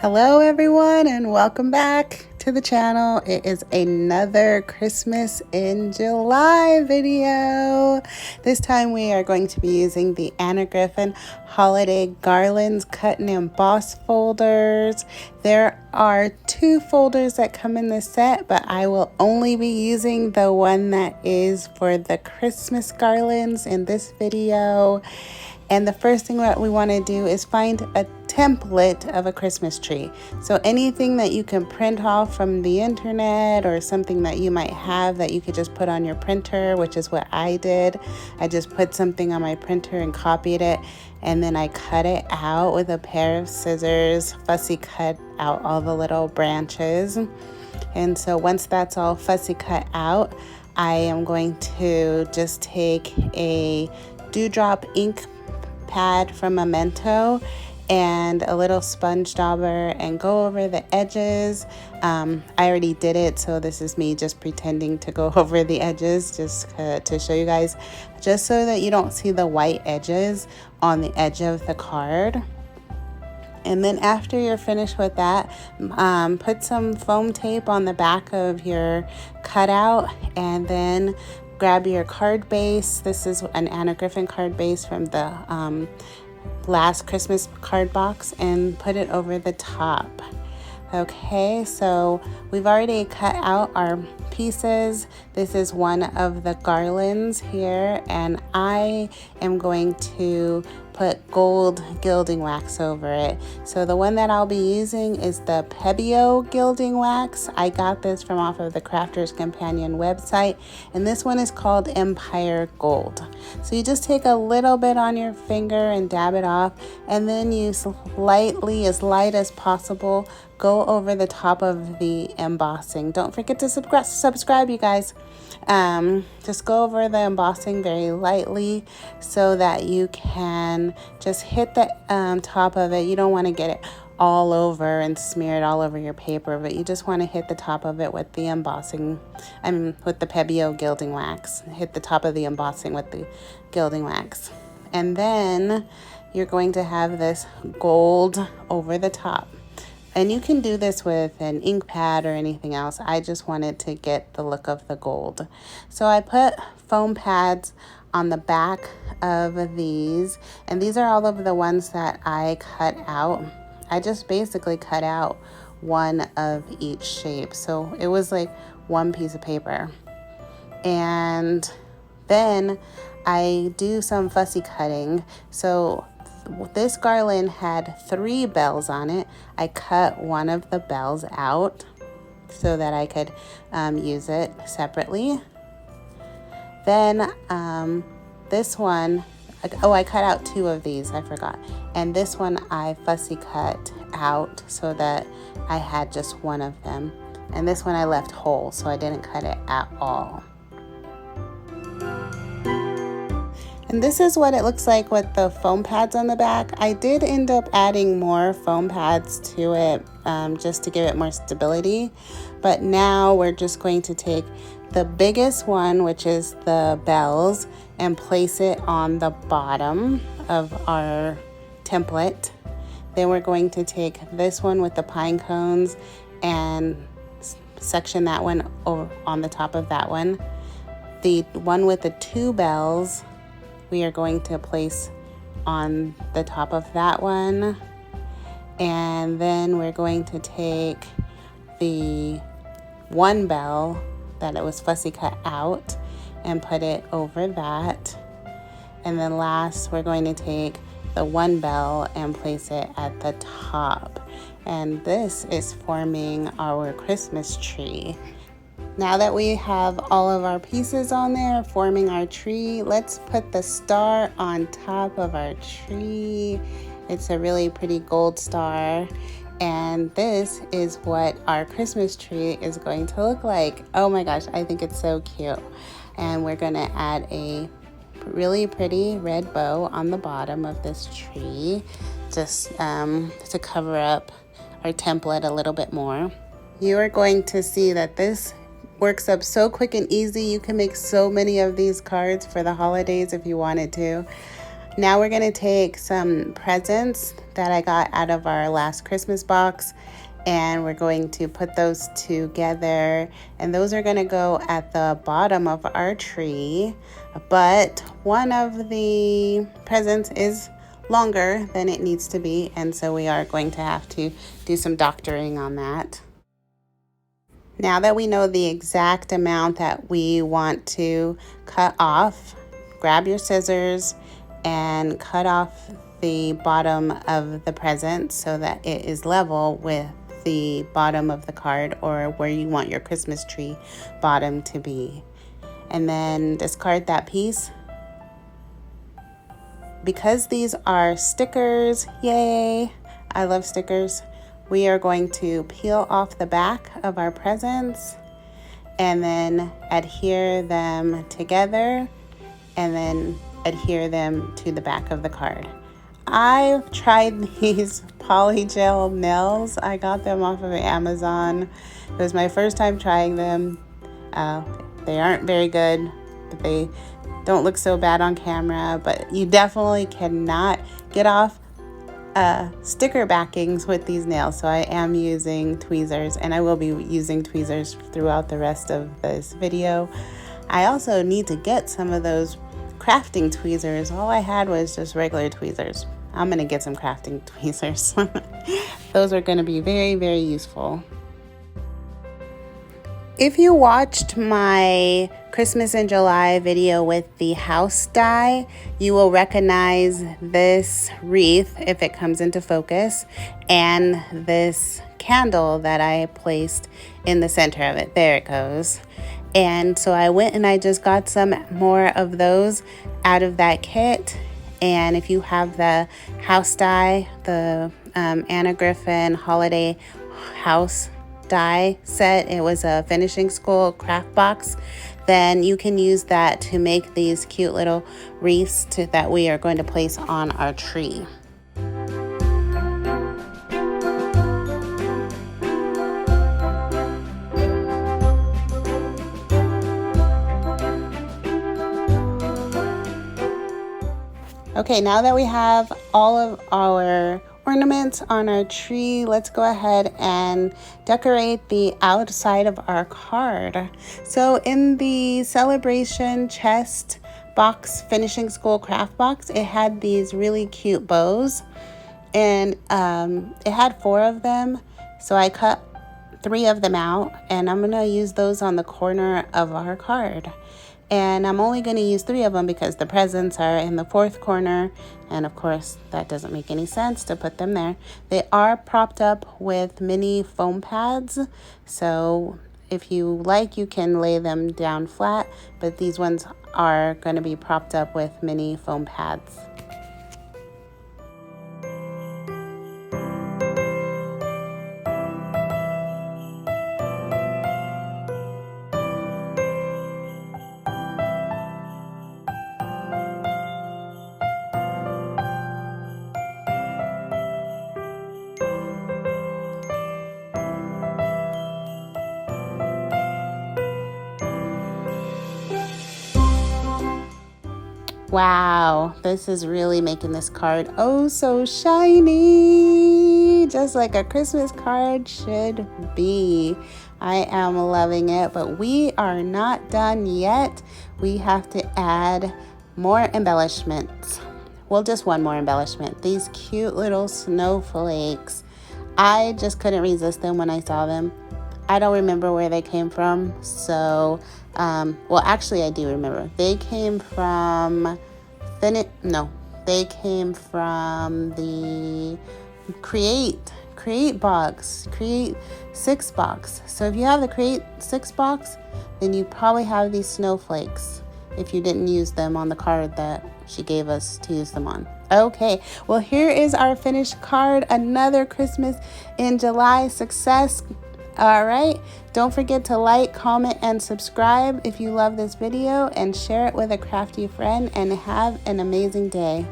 Hello everyone and welcome back to the channel. It is another Christmas in July video. This time we are going to be using the Griffin holiday garlands cut and emboss folders. There are 2 folders that come in the set, but I will only be using the one that is for the Christmas garlands in this video. And the first thing that we want to do is find a template of a Christmas tree. So anything that you can print off from the internet or something that you might have that you could just put on your printer, which is what I did. I just put something on my printer and copied it, and then I cut it out with a pair of scissors, fussy cut out all the little branches. And so once that's all fussy cut out, I am going to just take a dewdrop ink pad from Memento and a little sponge dauber and go over the edges. I already did it, so this is me just pretending to go over the edges just to show you guys, just so that you don't see the white edges on the edge of the card. And then after you're finished with that, put some foam tape on the back of your cutout, and then grab your card base. This is an Anna Griffin card base from the last Christmas card box, and put it over the top. Okay, so we've already cut out our pieces. This is one of the garlands here, and I am going to put gold gilding wax over it. So the one that I'll be using is the Pebeo Gilding Wax. I got this from off of the Crafter's Companion website, and this one is called Empire Gold. So you just take a little bit on your finger and dab it off, and then you lightly, as light as possible, go over the top of the embossing. Don't forget to subscribe, you guys. Just go over the embossing very lightly so that you can just hit the top of it. You don't want to get it all over and smear it all over your paper, but you just want to hit the top of it with the embossing, with the Pebeo Gilding Wax. Hit the top of the embossing with the gilding wax. And then you're going to have this gold over the top. And you can do this with an ink pad or anything else. I just wanted to get the look of the gold. So I put foam pads on the back of these, and these are all of the ones that I cut out. I just basically cut out one of each shape. So it was like one piece of paper. And then I do some fussy cutting. So this garland had 3 bells on it. I cut one of the bells out so that I could use it separately. Then this one, I cut out 2 of these, I forgot. And this one I fussy cut out so that I had just one of them. And this one I left whole, so I didn't cut it at all. And this is what it looks like with the foam pads on the back. I did end up adding more foam pads to it just to give it more stability. But now we're just going to take the biggest one, which is the bells, and place it on the bottom of our template. Then we're going to take this one with the pine cones and section that one over on the top of that one. The one with the 2 bells, we are going to place on the top of that one. And then we're going to take the 1 bell that it was fussy cut out and put it over that. And then last, we're going to take the 1 bell and place it at the top. And this is forming our Christmas tree. Now that we have all of our pieces on there forming our tree, let's put the star on top of our tree. It's a really pretty gold star. And this is what our Christmas tree is going to look like. Oh my gosh, I think it's so cute. And we're going to add a really pretty red bow on the bottom of this tree, just to cover up our template a little bit more. You are going to see that this works up so quick and easy. You can make so many of these cards for the holidays if you wanted to. Now we're going to take some presents that I got out of our last Christmas box, and we're going to put those together, and those are going to go at the bottom of our tree. But one of the presents is longer than it needs to be, and so we are going to have to do some doctoring on that. Now that we know the exact amount that we want to cut off, grab your scissors and cut off the bottom of the present so that it is level with the bottom of the card, or where you want your Christmas tree bottom to be. And then discard that piece. Because these are stickers, yay, I love stickers, we are going to peel off the back of our presents and then adhere them together and then adhere them to the back of the card. I've tried these polygel nails. I got them off of Amazon. It was my first time trying them. They aren't very good, but they don't look so bad on camera. But you definitely cannot get off sticker backings with these nails. So I am using tweezers, and I will be using tweezers throughout the rest of this video. I also need to get some of those crafting tweezers. All I had was just regular tweezers. I'm gonna get some crafting tweezers. Those are gonna be very, very useful. If you watched my Christmas in July video with the house die, you will recognize this wreath if it comes into focus, and this candle that I placed in the center of it. There it goes. And so I went and I just got some more of those out of that kit. And if you have the house die, the Anna Griffin holiday house die set, it was a finishing school craft box, then you can use that to make these cute little wreaths that we are going to place on our tree. Okay, now that we have all of our ornaments on our tree, let's go ahead and decorate the outside of our card. So in the celebration chest box, finishing school craft box, it had these really cute bows, and it had 4 of them. So I cut 3 of them out, and I'm gonna use those on the corner of our card. And I'm only going to use 3 of them because the presents are in the 4th corner. And of course, that doesn't make any sense to put them there. They are propped up with mini foam pads. So if you like, you can lay them down flat. But these ones are going to be propped up with mini foam pads. Wow, this is really making this card oh so shiny, just like a Christmas card should be. I am loving it, but we are not done yet. We have to add more embellishments. Well, just one more embellishment. These cute little snowflakes. I just couldn't resist them when I saw them. I don't remember where they came from, so well, actually I do remember. They came from the Create box, Create 6 box. So if you have the Create 6 box, then you probably have these snowflakes if you didn't use them on the card that she gave us to use them on. Okay, well, here is our finished card. Another Christmas in July success. All right, don't forget to like, comment, and subscribe if you love this video, and share it with a crafty friend, and have an amazing day.